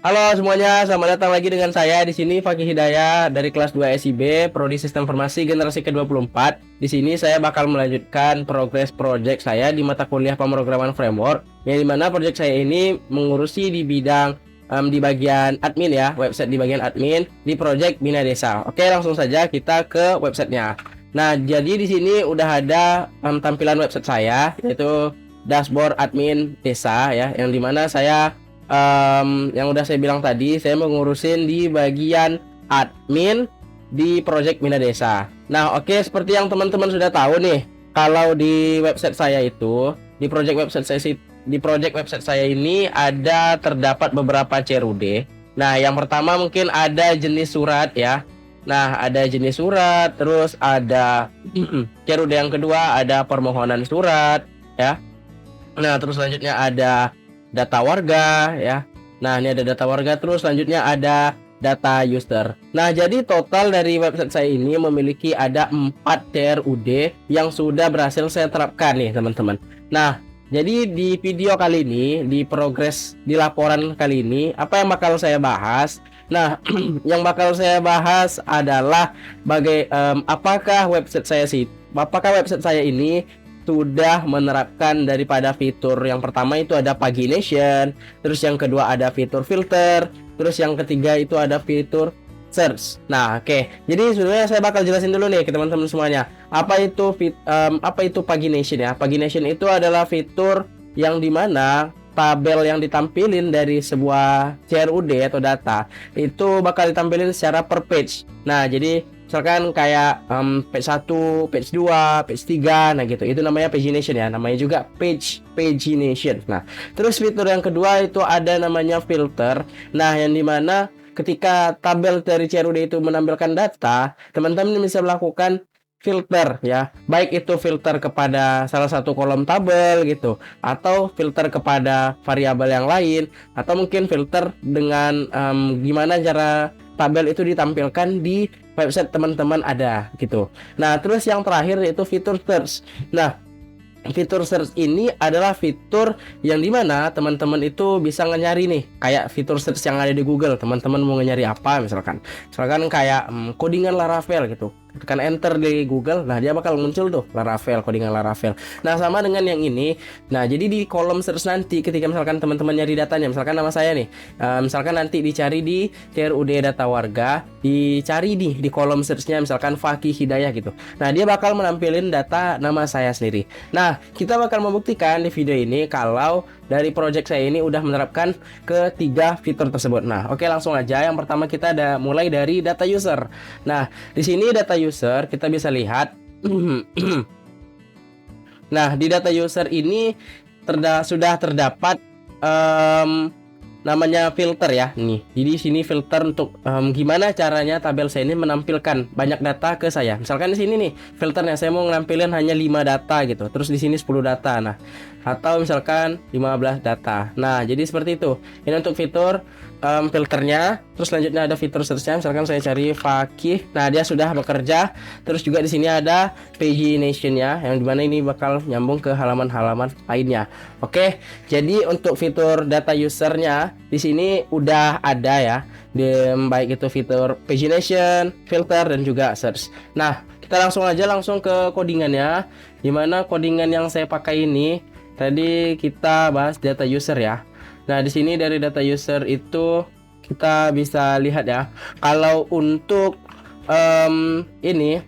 Halo semuanya, selamat datang lagi dengan saya di sini Fakih Hidayah dari kelas 2 SIB Prodi Sistem Informasi generasi ke-24. Di sini saya bakal melanjutkan progres project saya di mata kuliah pemrograman framework, yang dimana project saya ini mengurusi di bidang di bagian admin ya, website di bagian admin di project Bina Desa. Oke, langsung saja kita ke websitenya. Nah, jadi di sini udah ada tampilan website saya, yaitu dashboard admin desa ya, yang dimana saya yang udah saya bilang tadi, saya mengurusin di bagian admin di project Bina Desa. Nah, oke, seperti yang teman-teman sudah tahu nih, kalau di website saya itu, di project website saya ini ada terdapat beberapa CRUD. Nah, yang pertama mungkin ada jenis surat ya. Nah, ada jenis surat, terus ada CRUD yang kedua ada permohonan surat ya. Nah, terus selanjutnya ada data warga ya. Nah, ini ada data warga, terus selanjutnya ada data user. Nah, jadi total dari website saya ini memiliki ada 4 CRUD yang sudah berhasil saya terapkan nih, teman-teman. Nah, jadi di video kali ini, di progres di laporan kali ini, apa yang bakal saya bahas? Nah, yang bakal saya bahas adalah apakah website saya ini sudah menerapkan daripada fitur yang pertama itu ada pagination, terus yang kedua ada fitur filter, terus yang ketiga itu ada fitur search. Nah, oke. Jadi sebenarnya saya bakal jelasin dulu nih ke teman-teman semuanya. Apa itu pagination ya? Pagination itu adalah fitur yang dimana tabel yang ditampilin dari sebuah CRUD atau data itu bakal ditampilin secara per page. Nah, jadi misalkan kayak page 1, page 2, page 3, nah gitu. Itu namanya pagination ya, namanya juga pagination. Nah, terus fitur yang kedua itu ada namanya filter. Nah, yang dimana ketika tabel dari CRUD itu menampilkan data, teman-teman bisa melakukan filter ya, baik itu filter kepada salah satu kolom tabel gitu, atau filter kepada variabel yang lain, atau mungkin filter dengan gimana cara tabel itu ditampilkan di website teman-teman ada gitu. Nah, terus yang terakhir yaitu fitur search. Nah, fitur search ini adalah fitur yang dimana teman-teman itu bisa nyari nih, kayak fitur search yang ada di Google. Teman-teman mau nyari apa misalkan kayak codingan Laravel gitu, tekan enter di Google, nah dia bakal muncul tuh Laravel, codingan Laravel. Nah, sama dengan yang ini. Nah, jadi di kolom search nanti ketika misalkan teman-teman nyari datanya, misalkan nama saya nih, misalkan nanti dicari di CRUD data warga, dicari di kolom searchnya misalkan Fakih Hidayah gitu. Nah, dia bakal menampilin data nama saya sendiri. Nah, kita bakal membuktikan di video ini kalau dari project saya ini udah menerapkan ketiga fitur tersebut. Nah, oke, langsung aja. Yang pertama kita ada mulai dari data user. Nah, di sini data user kita bisa lihat. Nah, di data user ini sudah terdapat namanya filter ya. Nih, jadi sini filter untuk gimana caranya tabel saya ini menampilkan banyak data ke saya. Misalkan di sini nih filternya saya mau nampilin hanya 5 data gitu. Terus di sini 10 data. Nah, atau misalkan 15 data. Nah, jadi seperti itu. Ini untuk fitur filternya. Terus selanjutnya ada fitur searchnya. Misalkan saya cari Fakih. Nah, dia sudah bekerja. Terus juga di sini ada pagination-nya, yang dimana ini bakal nyambung ke halaman-halaman lainnya. Oke, jadi untuk fitur data usernya di sini udah ada ya, baik itu fitur pagination, filter, dan juga search. Nah, kita langsung ke codingannya. Dimana codingan yang saya pakai ini tadi kita bahas data user ya. Nah, di sini dari data user itu kita bisa lihat ya, kalau untuk ini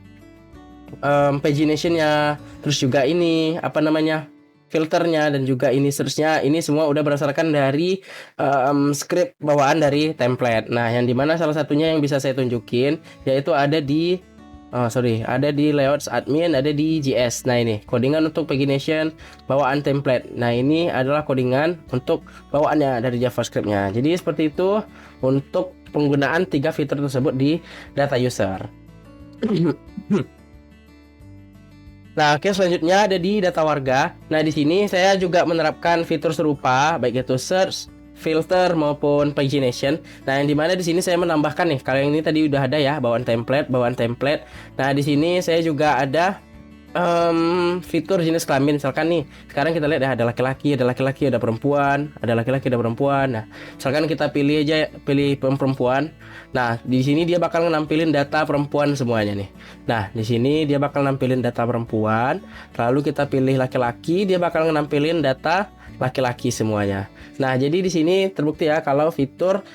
pagination-nya, terus juga ini filternya, dan juga ini search-nya, ini semua udah berdasarkan dari script bawaan dari template. Nah, yang dimana salah satunya yang bisa saya tunjukin yaitu ada di layouts admin, ada di JS. Nah, ini codingan untuk pagination bawaan template. Nah, ini adalah codingan untuk bawaannya dari JavaScript-nya. Jadi seperti itu untuk penggunaan 3 fitur tersebut di data user. Nah, oke, selanjutnya ada di data warga. Nah, di sini saya juga menerapkan fitur serupa, baik itu search, filter maupun pagination. Nah, yang dimana di sini saya menambahkan nih, kalau yang ini tadi udah ada ya, bawaan template. Nah, di sini saya juga ada fitur jenis kelamin. Misalkan nih, sekarang kita lihat ya, ada laki-laki, ada perempuan, ada laki-laki, ada perempuan. Nah, misalkan kita pilih aja, pilih perempuan. Nah, di sini dia bakal nampilin data perempuan semuanya nih. Nah, di sini dia bakal nampilin data perempuan. Lalu kita pilih laki-laki, dia bakal nampilin data laki-laki semuanya. Nah, jadi di sini terbukti ya kalau fitur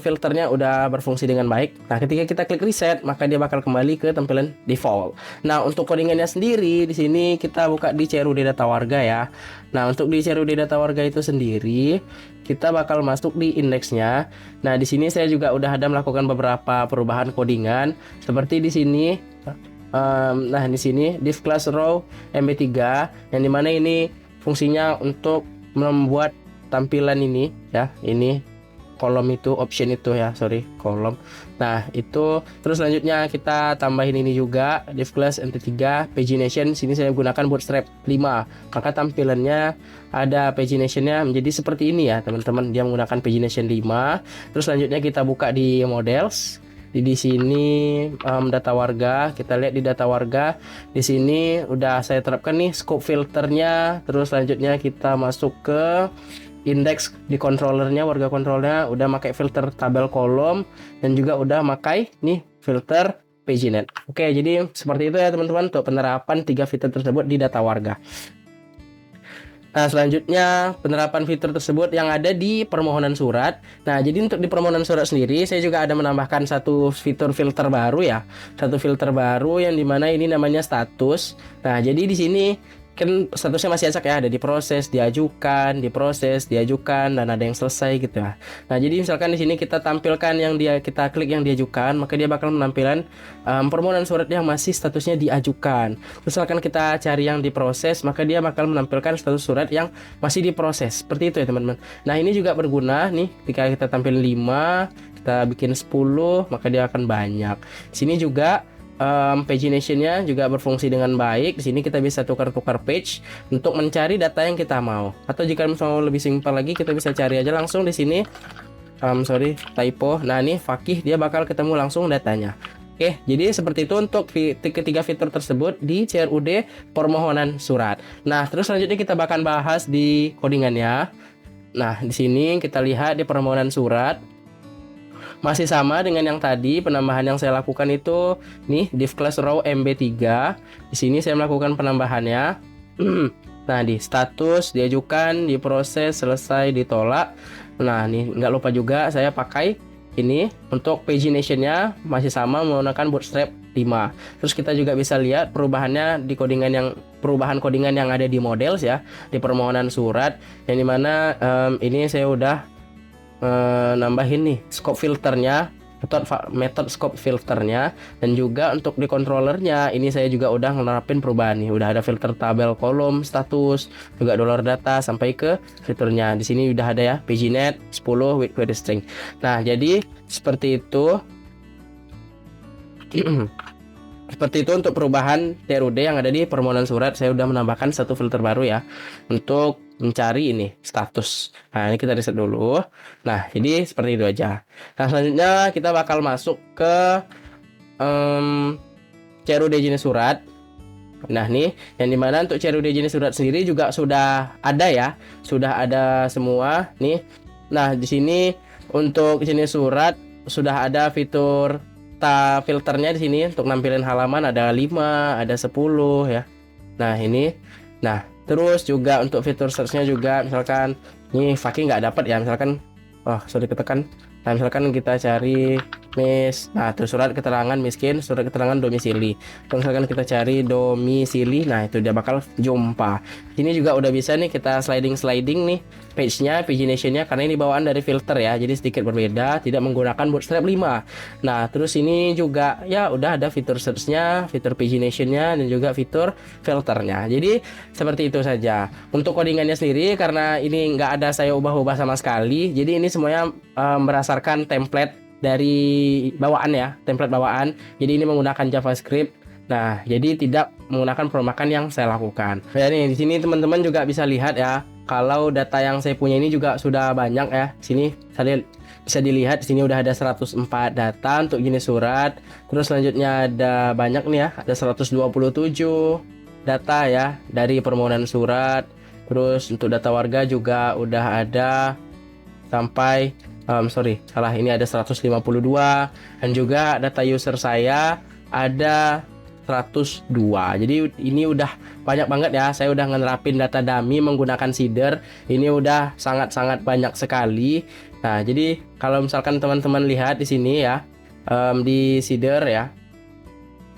filternya udah berfungsi dengan baik. Nah, ketika kita klik reset, maka dia bakal kembali ke tampilan default. Nah, untuk codingannya sendiri di sini kita buka di CRUD data warga ya. Nah, untuk di CRUD data warga itu sendiri kita bakal masuk di indeksnya. Nah, di sini saya juga udah ada melakukan beberapa perubahan codingan seperti di sini. Nah, di sini div class row MB3 yang dimana ini fungsinya untuk membuat tampilan ini ya, ini kolom itu, option itu ya, sorry, kolom. Nah, itu terus selanjutnya kita tambahin ini juga, div class mt3 pagination. Sini saya gunakan bootstrap 5, maka tampilannya ada paginationnya menjadi seperti ini ya teman-teman, dia menggunakan pagination 5. Terus selanjutnya kita buka di models. Di sini data warga, kita lihat di data warga di sini udah saya terapkan nih scope filternya. Terus selanjutnya kita masuk ke indeks di controllernya, warga controllernya udah pakai filter tabel kolom dan juga udah pakai nih filter paginate. Oke, jadi seperti itu ya teman-teman untuk penerapan 3 fitur tersebut di data warga. Nah, selanjutnya penerapan fitur tersebut yang ada di permohonan surat. Nah, jadi untuk di permohonan surat sendiri saya juga ada menambahkan satu fitur filter baru ya. Satu filter baru yang dimana ini namanya status. Nah, jadi di sini kan statusnya masih acak ya, ada diproses, diajukan, diproses, diajukan, dan ada yang selesai gitu ya. Nah, jadi misalkan di sini kita tampilkan yang kita klik yang diajukan, maka dia bakal menampilkan permohonan surat yang masih statusnya diajukan. Terus misalkan kita cari yang diproses, maka dia bakal menampilkan status surat yang masih diproses. Seperti itu ya teman-teman. Nah, ini juga berguna nih ketika kita tampil 5, kita bikin 10, maka dia akan banyak. Sini juga paginationnya juga berfungsi dengan baik. Di sini kita bisa tukar-tukar page untuk mencari data yang kita mau. Atau jika mau lebih simpel lagi, kita bisa cari aja langsung di sini. Sorry, typo. Nah, ini Fakih dia bakal ketemu langsung datanya. Oke, jadi seperti itu untuk ketiga fitur tersebut di CRUD permohonan surat. Nah, terus selanjutnya kita bakal bahas di codingannya. Nah, di sini kita lihat di permohonan surat masih sama dengan yang tadi. Penambahan yang saya lakukan itu nih div class row MB3. Di sini saya melakukan penambahannya. Nah, di status, diajukan, diproses, selesai, ditolak. Nah, nih nggak lupa juga saya pakai ini untuk paginationnya masih sama menggunakan bootstrap 5. Terus kita juga bisa lihat perubahannya di perubahan codingan yang ada di models ya, di permohonan surat, yang dimana ini saya udah nambahin nih scope filternya, metode scope filternya, dan juga untuk di controllernya ini saya juga udah menerapin perubahan nih, udah ada filter tabel kolom, status, juga dollar data sampai ke fiturnya. Di sini udah ada ya paginate 10 with query string. Nah, jadi seperti itu. Seperti itu untuk perubahan CRUD yang ada di permohonan surat. Saya udah menambahkan satu filter baru ya untuk mencari ini status. Nah, ini kita reset dulu. Nah, jadi seperti itu aja. Nah, selanjutnya kita bakal masuk ke CRUD jenis surat. Nah, nih yang dimana untuk CRUD jenis surat sendiri juga sudah ada ya, sudah ada semua nih. Nah, di sini untuk jenis surat sudah ada fitur filternya di sini untuk nampilin halaman ada 5, ada 10 ya. Nah, ini. Nah, terus juga untuk fitur search-nya juga misalkan nih Fakih nggak dapat ya, misalkan sudah ketekan. Nah, misalkan kita cari nah, terus surat keterangan miskin, surat keterangan domisili. Kalau misalkan kita cari domisili, nah itu dia bakal jumpa. Ini juga udah bisa nih kita sliding nih page-nya, paginationnya, karena ini bawaan dari filter ya, jadi sedikit berbeda, tidak menggunakan bootstrap 5. Nah, terus ini juga ya udah ada fitur search-nya, fitur paginationnya, dan juga fitur filternya. Jadi seperti itu saja. Untuk codingannya sendiri, karena ini nggak ada saya ubah-ubah sama sekali, jadi ini semuanya berdasarkan template dari bawaan ya, template bawaan. Jadi ini menggunakan JavaScript. Nah, jadi tidak menggunakan perumakan yang saya lakukan. Jadi di sini teman-teman juga bisa lihat ya, kalau data yang saya punya ini juga sudah banyak ya. Sini saya bisa dilihat di sini udah ada 104 data untuk jenis surat. Terus selanjutnya ada banyak nih ya, ada 127. data ya dari permohonan surat. Terus untuk data warga juga udah ada sampai ini ada 152, dan juga data user saya ada 102. Jadi ini udah banyak banget ya. Saya udah ngerapin data dummy menggunakan seeder. Ini udah sangat-sangat banyak sekali. Nah, jadi kalau misalkan teman-teman lihat di sini ya, di seeder ya.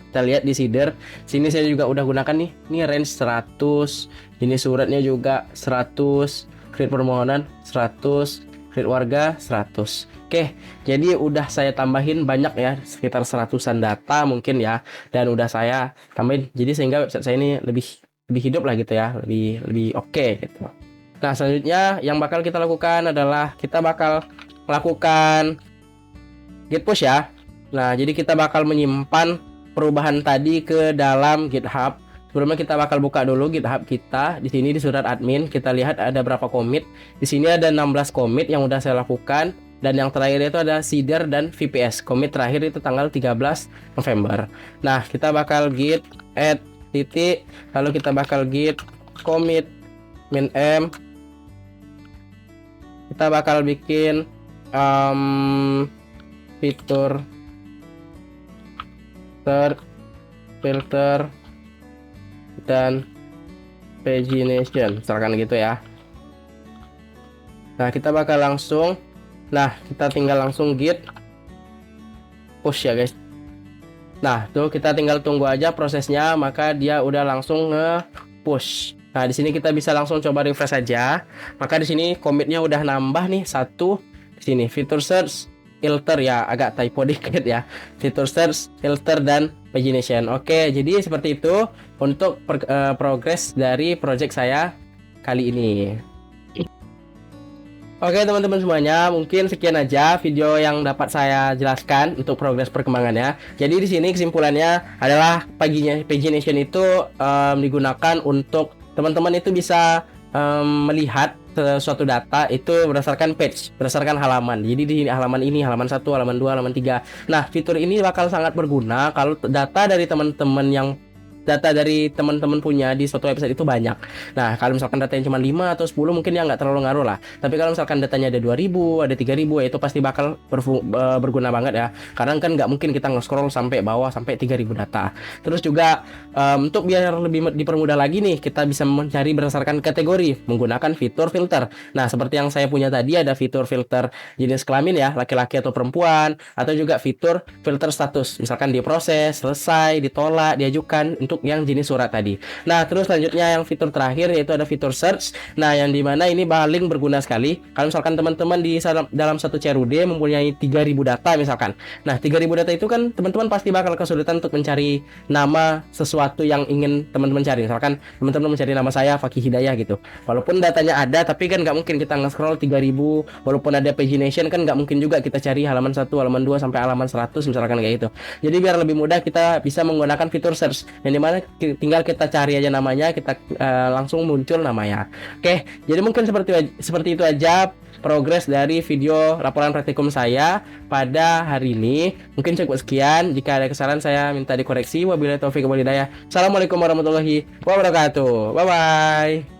Kita lihat di seeder. Sini saya juga udah gunakan nih. Ini range 100. Ini suratnya juga 100. Create permohonan 100. Create warga 100. Oke, jadi udah saya tambahin banyak ya, sekitar 100-an data mungkin ya, dan udah saya tambahin. Jadi sehingga website saya ini lebih hidup lah gitu ya, lebih oke gitu. Nah, selanjutnya yang bakal kita lakukan adalah kita bakal melakukan git push ya. Nah, jadi kita bakal menyimpan perubahan tadi ke dalam GitHub. Sebelumnya kita bakal buka dulu GitHub kita. Di sini di surat admin kita lihat ada berapa commit. Di sini ada 16 commit yang udah saya lakukan, dan yang terakhir itu ada seeder dan VPS. Commit terakhir itu tanggal 13 November. Nah, kita bakal git add titik, lalu kita bakal git commit min m. Kita bakal bikin fitur filter dan pagination, misalkan gitu ya. Nah, kita bakal langsung, kita tinggal langsung git push ya guys. Nah, tuh kita tinggal tunggu aja prosesnya, maka dia udah langsung nge-push. Nah, di sini kita bisa langsung coba refresh aja. Maka di sini commitnya udah nambah nih satu. Di sini fitur search, filter ya, agak typo dikit ya. Fitur search, filter dan pagination. Oke, jadi seperti itu untuk progres dari project saya kali ini. Oke teman-teman semuanya, mungkin sekian aja video yang dapat saya jelaskan untuk progres perkembangannya. Jadi di sini kesimpulannya adalah pagination itu digunakan untuk teman-teman itu bisa melihat suatu data itu berdasarkan page, berdasarkan halaman. Jadi di halaman ini, halaman 1, halaman 2, halaman 3. Nah, fitur ini bakal sangat berguna kalau data dari teman-teman punya di suatu website itu banyak. Nah, kalau misalkan datanya cuma 5 atau 10 mungkin ya nggak terlalu ngaruh lah. Tapi kalau misalkan datanya ada 2000, ada 3000, ya itu pasti bakal berguna banget ya. Karena kan nggak mungkin kita nge-scroll sampai bawah sampai 3000 data. Terus juga untuk biar lebih dipermudah lagi nih, kita bisa mencari berdasarkan kategori menggunakan fitur filter. Nah, seperti yang saya punya tadi ada fitur filter jenis kelamin ya, laki-laki atau perempuan, atau juga fitur filter status. Misalkan diproses, selesai, ditolak, diajukan untuk yang jenis surat tadi. Nah, terus selanjutnya yang fitur terakhir yaitu ada fitur search. Nah, yang dimana ini paling berguna sekali kalau misalkan teman-teman di dalam satu CRUD mempunyai 3000 data misalkan. Nah, 3000 data itu kan teman-teman pasti bakal kesulitan untuk mencari nama sesuatu yang ingin teman-teman cari. Misalkan teman-teman mencari nama saya Fakih Hidayah gitu. Walaupun datanya ada, tapi kan nggak mungkin kita nge-scroll 3000. Walaupun ada pagination kan nggak mungkin juga kita cari halaman 1, halaman 2 sampai halaman 100 misalkan kayak gitu. Jadi biar lebih mudah kita bisa menggunakan fitur search. Yang dimana tinggal kita cari aja namanya, kita langsung muncul namanya. Oke, jadi mungkin seperti itu aja progres dari video laporan praktikum saya pada hari ini. Mungkin cukup sekian. Jika ada kesalahan saya minta dikoreksi. Wabillahi taufiq wal hidayah. Assalamualaikum warahmatullahi wabarakatuh. Bye bye.